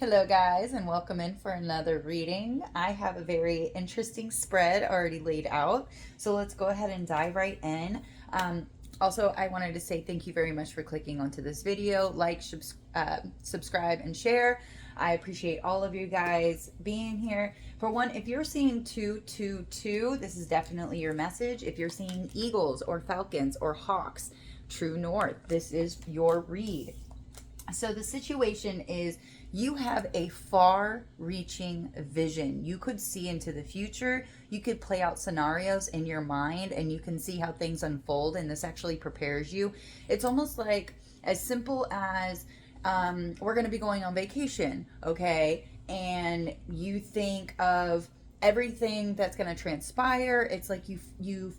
Hello, guys, and welcome in for another reading. I have a very interesting spread already laid out, so let's go ahead and dive right in. Also, I wanted to say thank you very much for clicking onto this video. Like, subscribe, and share. I appreciate all of you guys being here. For one, if you're seeing 222, this is definitely your message. If you're seeing eagles or falcons or hawks, true north, this is your read. So the situation is you have a far reaching vision. You could see into the future. You could play out scenarios in your mind and you can see how things unfold, and this actually prepares you. It's almost like as simple as we're going to be going on vacation, okay? And you think of everything that's going to transpire. It's like you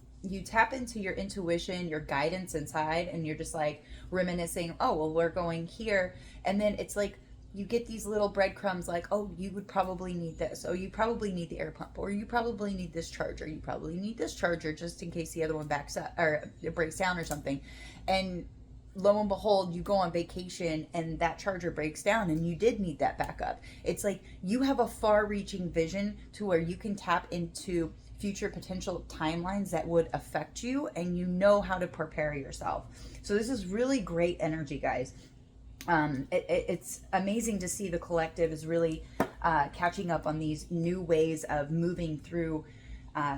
tap into your intuition, your guidance inside, and you're just like reminiscing, oh, well, we're going here. And then it's like you get these little breadcrumbs like, oh, you would probably need this. Oh, you probably need the air pump. Or you probably need this charger. You probably need this charger just in case the other one backs up or it breaks down or something. And lo and behold, you go on vacation and that charger breaks down and you did need that backup. It's like you have a far reaching vision to where you can tap into future potential timelines that would affect you, and you know how to prepare yourself. So this is really great energy, guys. It's amazing to see the collective is really catching up on these new ways of moving through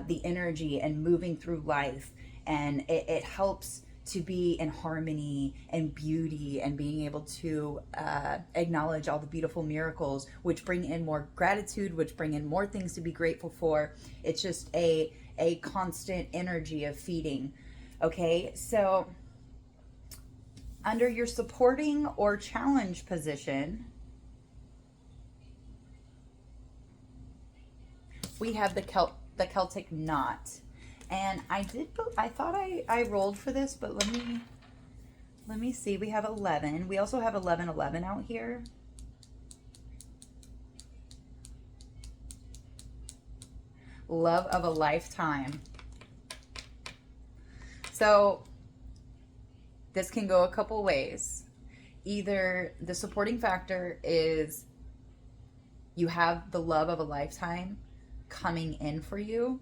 the energy and moving through life, and it helps to be in harmony and beauty and being able to acknowledge all the beautiful miracles, which bring in more gratitude, which bring in more things to be grateful for. It's just a constant energy of feeding. Okay, so under your supporting or challenge position, we have the Celtic knot. And I thought I rolled for this, but let me see. We have 11. We also have 1111 out here. Love of a lifetime. So this can go a couple ways. Either the supporting factor is you have the love of a lifetime coming in for you,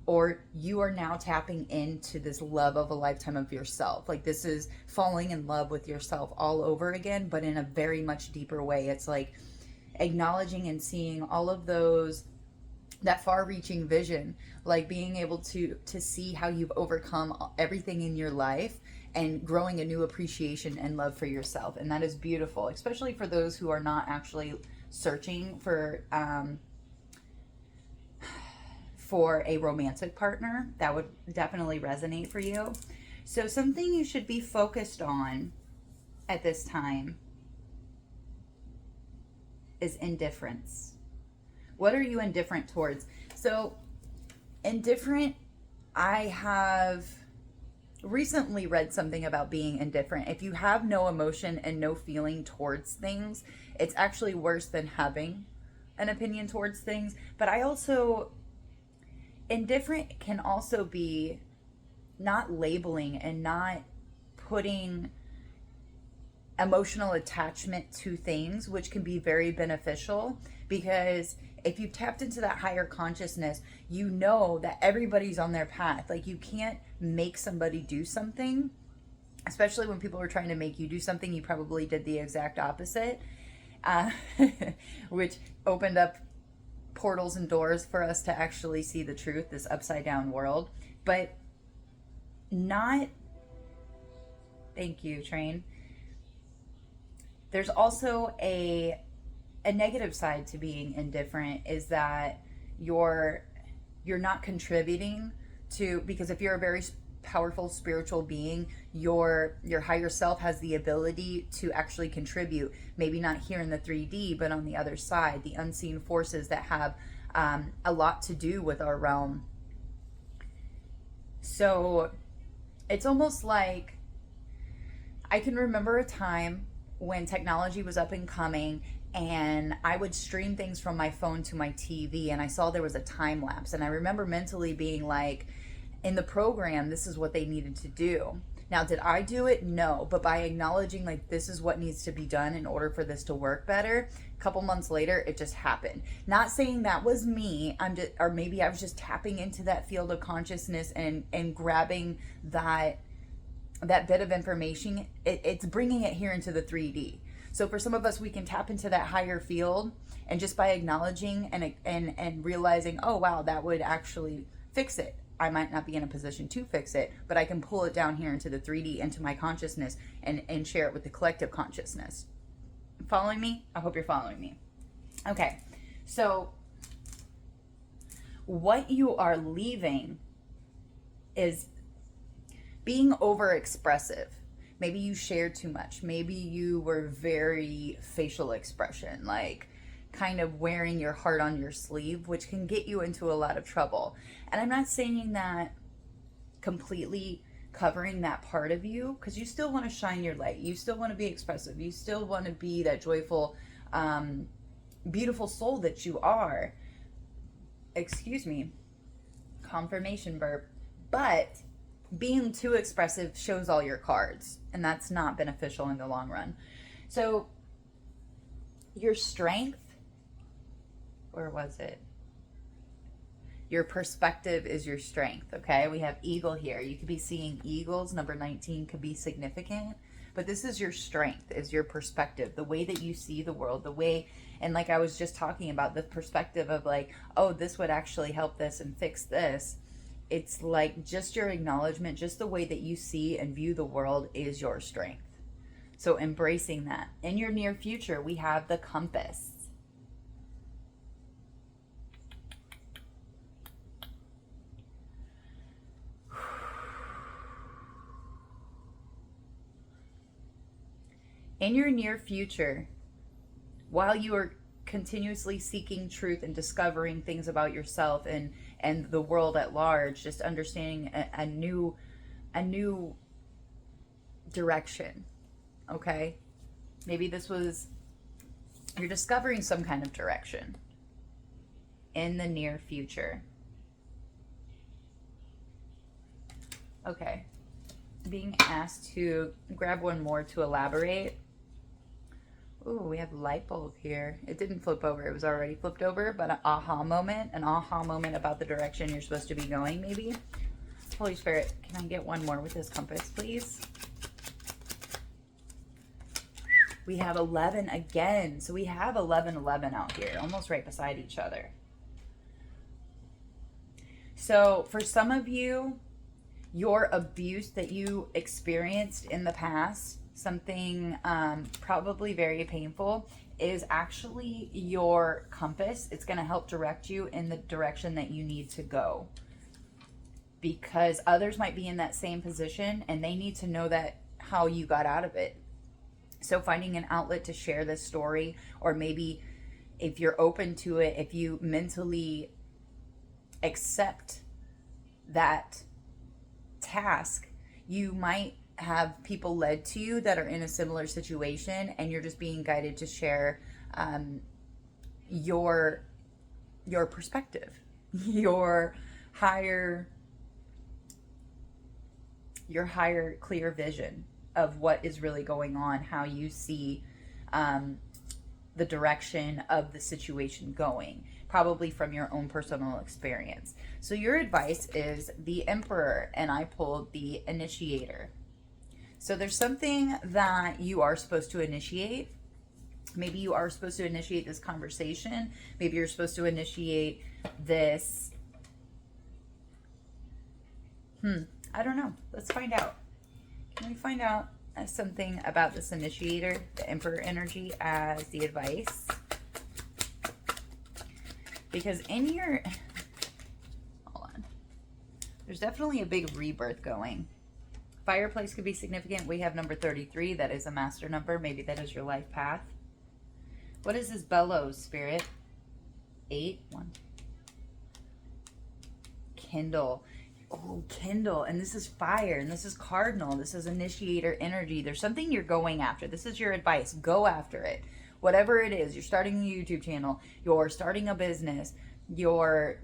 or you are now tapping into this love of a lifetime of yourself. Like this is falling in love with yourself all over again, but in a very much deeper way. It's like acknowledging and seeing all of those, that far-reaching vision, like being able to see how you've overcome everything in your life and growing a new appreciation and love for yourself. And that is beautiful, especially for those who are not actually searching for a romantic partner. That would definitely resonate for you. So something you should be focused on at this time is indifference. What are you indifferent towards? So indifferent, I have recently read something about being indifferent. If you have no emotion and no feeling towards things, it's actually worse than having an opinion towards things. But I also, indifferent can also be not labeling and not putting emotional attachment to things, which can be very beneficial, because if you've tapped into that higher consciousness, you know that everybody's on their path. Like you can't make somebody do something, especially when people are trying to make you do something. You probably did the exact opposite, which opened up portals and doors for us to actually see the truth, this upside down world. But not, thank you, train. There's also a negative side to being indifferent, is that you're not contributing to, because if you're a very powerful spiritual being, your higher self has the ability to actually contribute, maybe not here in the 3D, but on the other side, the unseen forces that have a lot to do with our realm. So it's almost like, I can remember a time when technology was up and coming, and I would stream things from my phone to my TV, and I saw there was a time lapse, and I remember mentally being like, in the program, this is what they needed to do. Now, did I do it? No. But by acknowledging, like, this is what needs to be done in order for this to work better, a couple months later, it just happened. Not saying that was me. Or maybe I was just tapping into that field of consciousness and grabbing that bit of information. It's bringing it here into the 3D. So for some of us, we can tap into that higher field, and just by acknowledging and realizing, oh wow, that would actually fix it. I might not be in a position to fix it, but I can pull it down here into the 3D, into my consciousness, and share it with the collective consciousness. Following me? I hope you're following me. Okay, so what you are leaving is being overexpressive. Maybe you shared too much. Maybe you were very facial expression, like kind of wearing your heart on your sleeve, which can get you into a lot of trouble. And I'm not saying that completely covering that part of you, because you still want to shine your light. You still want to be expressive. You still want to be that joyful, beautiful soul that you are. Excuse me, confirmation burp. But being too expressive shows all your cards, and that's not beneficial in the long run. So your strength, where was it? Your perspective is your strength, okay? We have eagle here. You could be seeing eagles. Number 19 could be significant. But this is your strength, is your perspective, the way that you see the world, the way, and like I was just talking about, the perspective of like, oh, this would actually help this and fix this. It's like just your acknowledgement, just the way that you see and view the world is your strength. So embracing that. In your near future, we have the compass. In your near future, while you are continuously seeking truth and discovering things about yourself and the world at large, just understanding a new direction, okay? Maybe this was, you're discovering some kind of direction in the near future. Okay, being asked to grab one more to elaborate. Ooh, we have light bulb here. It didn't flip over. It was already flipped over, but an aha moment about the direction you're supposed to be going, maybe. Holy Spirit, can I get one more with this compass, please? We have 11 again. So we have 11, 11 out here, almost right beside each other. So for some of you, your abuse that you experienced in the past, something probably very painful, is actually your compass. It's going to help direct you in the direction that you need to go, because others might be in that same position and they need to know that how you got out of it. So finding an outlet to share this story, or maybe if you're open to it, if you mentally accept that task, you might have people led to you that are in a similar situation, and you're just being guided to share your perspective, your higher clear vision of what is really going on, how you see the direction of the situation going, probably from your own personal experience. So your advice is the Emperor, and I pulled the Initiator. So there's something that you are supposed to initiate. Maybe you are supposed to initiate this conversation. Maybe you're supposed to initiate this. I don't know. Let's find out. Can we find out something about this Initiator, the Emperor energy, as the advice? Because in your, hold on, there's definitely a big rebirth going. Fireplace could be significant. We have number 33. That is a master number. Maybe that is your life path. What is this bellows, Spirit? 8. 1. Kindle. Oh, kindle. And this is fire. And this is cardinal. This is Initiator energy. There's something you're going after. This is your advice. Go after it. Whatever it is. You're starting a YouTube channel. You're starting a business. You're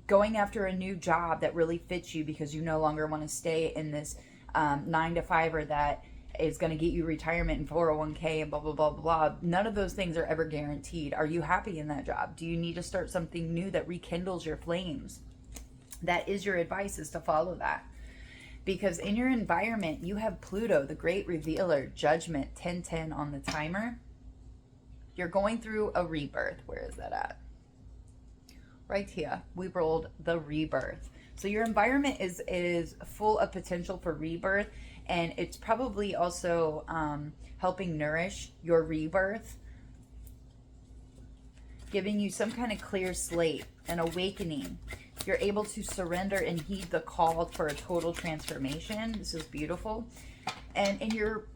going after a new job that really fits you because you no longer want to stay in this 9 to 5 that is going to get you retirement and 401k and blah, blah, blah, blah. None of those things are ever guaranteed. Are you happy in that job? Do you need to start something new that rekindles your flames? That is your advice, is to follow that. Because in your environment, you have Pluto, the great revealer, judgment, 1010 on the timer. You're going through a rebirth. Where is that at? Right here. We rolled the rebirth. So your environment is full of potential for rebirth, and it's probably also helping nourish your rebirth, giving you some kind of clear slate, an awakening. You're able to surrender and heed the call for a total transformation. This is beautiful. And in your,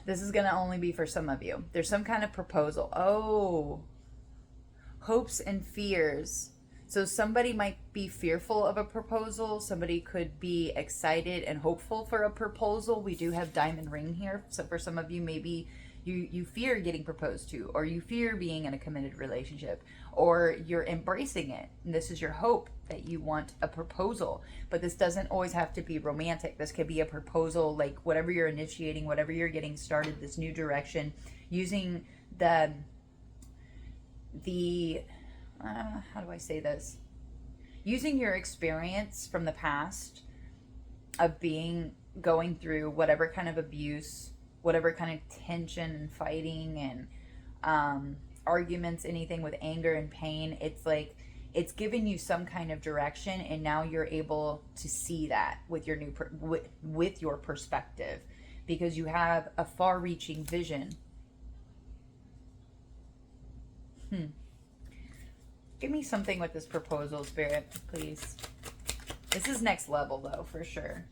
this is going to only be for some of you. There's some kind of proposal. Oh, hopes and fears. So somebody might be fearful of a proposal. Somebody could be excited and hopeful for a proposal. We do have diamond ring here. So for some of you, maybe you fear getting proposed to, or you fear being in a committed relationship, or you're embracing it. And this is your hope that you want a proposal. But this doesn't always have to be romantic. This could be a proposal, like whatever you're initiating, whatever you're getting started, this new direction, using the how do I say this? Using your experience from the past of going through whatever kind of abuse, whatever kind of tension and fighting and arguments, anything with anger and pain. It's like it's given you some kind of direction, and now you're able to see that with your new with your perspective, because you have a far-reaching vision. Give me something with this proposal, Spirit, please. This is next level, though, for sure.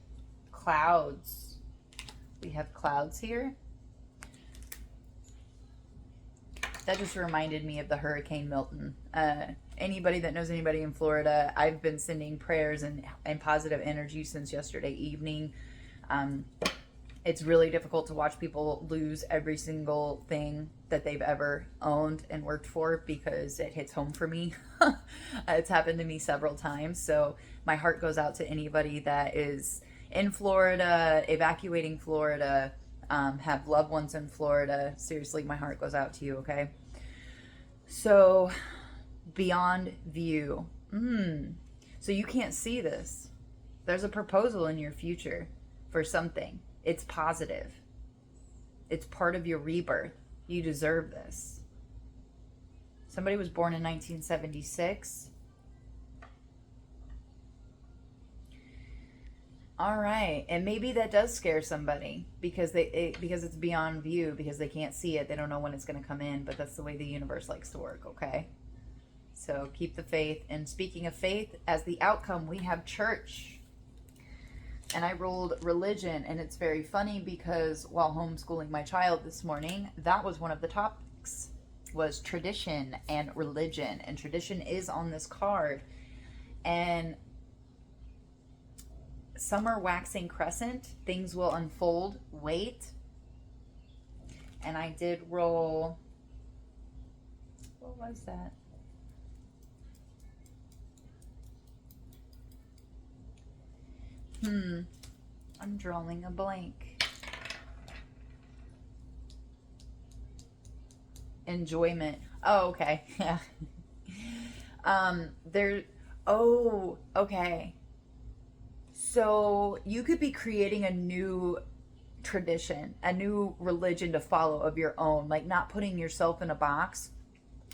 Clouds. We have clouds here. That just reminded me of the Hurricane Milton. Anybody that knows anybody in Florida, I've been sending prayers and positive energy since yesterday evening. It's really difficult to watch people lose every single thing that they've ever owned and worked for, because it hits home for me. It's happened to me several times. So my heart goes out to anybody that is in Florida, evacuating Florida, have loved ones in Florida. Seriously, my heart goes out to you, okay? So, beyond view. So you can't see this. There's a proposal in your future for something. It's positive. It's part of your rebirth. You deserve this. Somebody was born in 1976. All right, and maybe that does scare somebody because because it's beyond view, because they can't see it. They don't know when it's going to come in, but that's the way the universe likes to work, okay? So keep the faith. And speaking of faith, as the outcome, we have church. And I rolled religion, and it's very funny because while homeschooling my child this morning, that was one of the topics, was tradition and religion. And tradition is on this card. And summer waxing crescent, things will unfold, wait. And I did roll, what was that? I'm drawing a blank. Enjoyment. Oh, okay. Yeah. Oh, okay. So you could be creating a new tradition, a new religion to follow of your own, like not putting yourself in a box.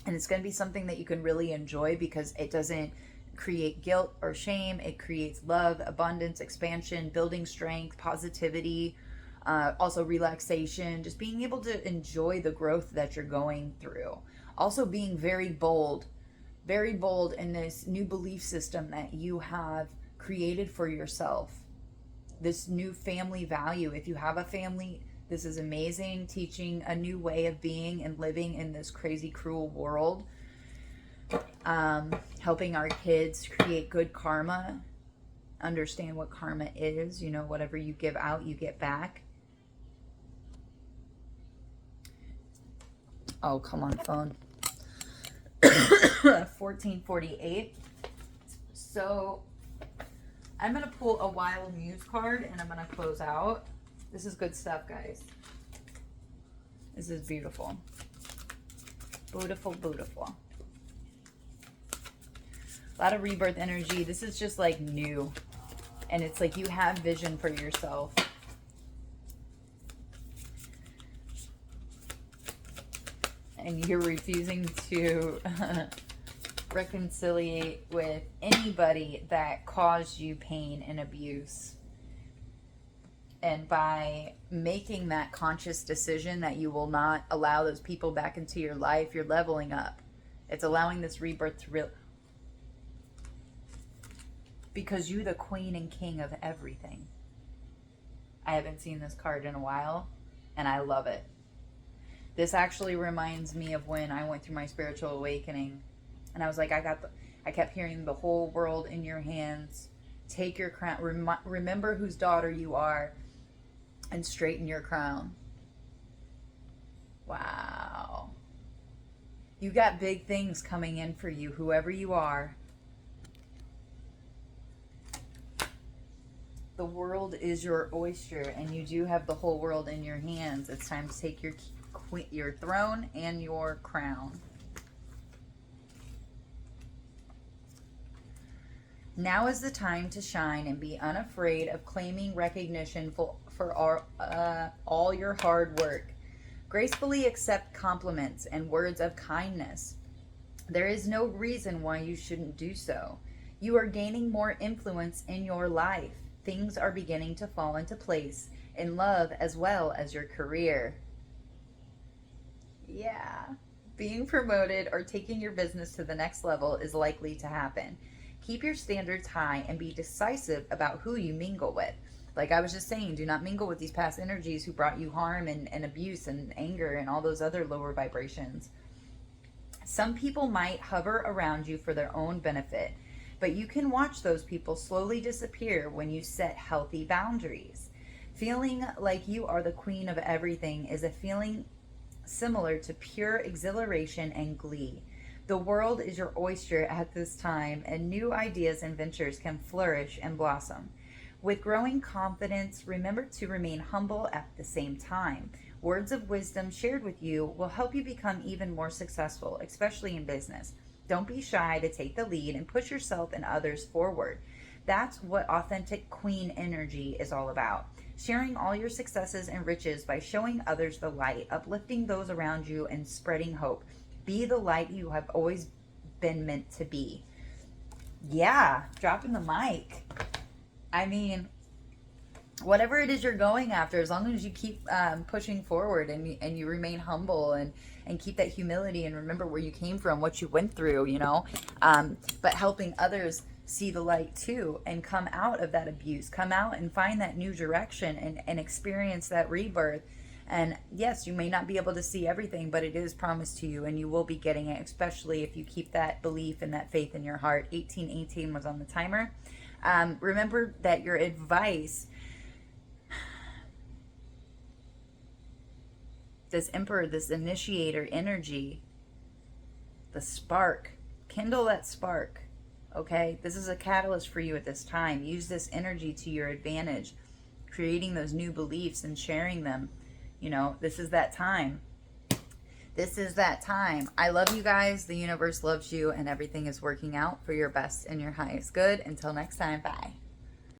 And it's going to be something that you can really enjoy because it doesn't create guilt or shame. It creates love, abundance, expansion, building strength, positivity, also relaxation, just being able to enjoy the growth that you're going through. Also being very bold in this new belief system that you have created for yourself. This new family value. If you have a family, this is amazing. Teaching a new way of being and living in this crazy, cruel world. Helping our kids create good karma, understand what karma is. You know, whatever you give out, you get back. Oh, come on, phone. 1448. So I'm going to pull a Wild Muse card and I'm going to close out. This is good stuff, guys. This is beautiful. Beautiful, beautiful. A lot of rebirth energy. This is just like new. And it's like you have vision for yourself. And you're refusing to reconciliate with anybody that caused you pain and abuse. And by making that conscious decision that you will not allow those people back into your life, you're leveling up. It's allowing this rebirth to real. Because you're the queen and king of everything. I haven't seen this card in a while, and I love it. This actually reminds me of when I went through my spiritual awakening, and I was like, I kept hearing the whole world in your hands. Take your crown. Remember whose daughter you are, and straighten your crown. Wow. You got big things coming in for you, whoever you are. The world is your oyster, and you do have the whole world in your hands. It's time to take your throne and your crown. Now is the time to shine and be unafraid of claiming recognition for all your hard work. Gracefully accept compliments and words of kindness. There is no reason why you shouldn't do so. You are gaining more influence in your life. Things are beginning to fall into place in love as well as your career. Yeah. Being promoted or taking your business to the next level is likely to happen. Keep your standards high and be decisive about who you mingle with. Like I was just saying, do not mingle with these past energies who brought you harm and abuse and anger and all those other lower vibrations. Some people might hover around you for their own benefit, but you can watch those people slowly disappear when you set healthy boundaries. Feeling like you are the queen of everything is a feeling similar to pure exhilaration and glee. The world is your oyster at this time, and new ideas and ventures can flourish and blossom. With growing confidence, remember to remain humble at the same time. Words of wisdom shared with you will help you become even more successful, especially in business. Don't be shy to take the lead and push yourself and others forward. That's what authentic queen energy is all about. Sharing all your successes and riches by showing others the light, uplifting those around you, and spreading hope. Be the light you have always been meant to be. Yeah, dropping the mic. I mean, whatever it is you're going after, as long as you keep pushing forward and you remain humble and keep that humility and remember where you came from, what you went through, you know, but helping others see the light too and come out of that abuse, come out and find that new direction and experience that rebirth. And yes, you may not be able to see everything, but it is promised to you and you will be getting it, especially if you keep that belief and that faith in your heart. 1818 was on the timer. Remember that your advice, this emperor, this initiator energy, the spark, kindle that spark. Okay, this is a catalyst for you at this time. Use this energy to your advantage, creating those new beliefs and sharing them. You know, this is that time. This is that time. I love you guys. The universe loves you, and everything is working out for your best and your highest good. Until next time, bye.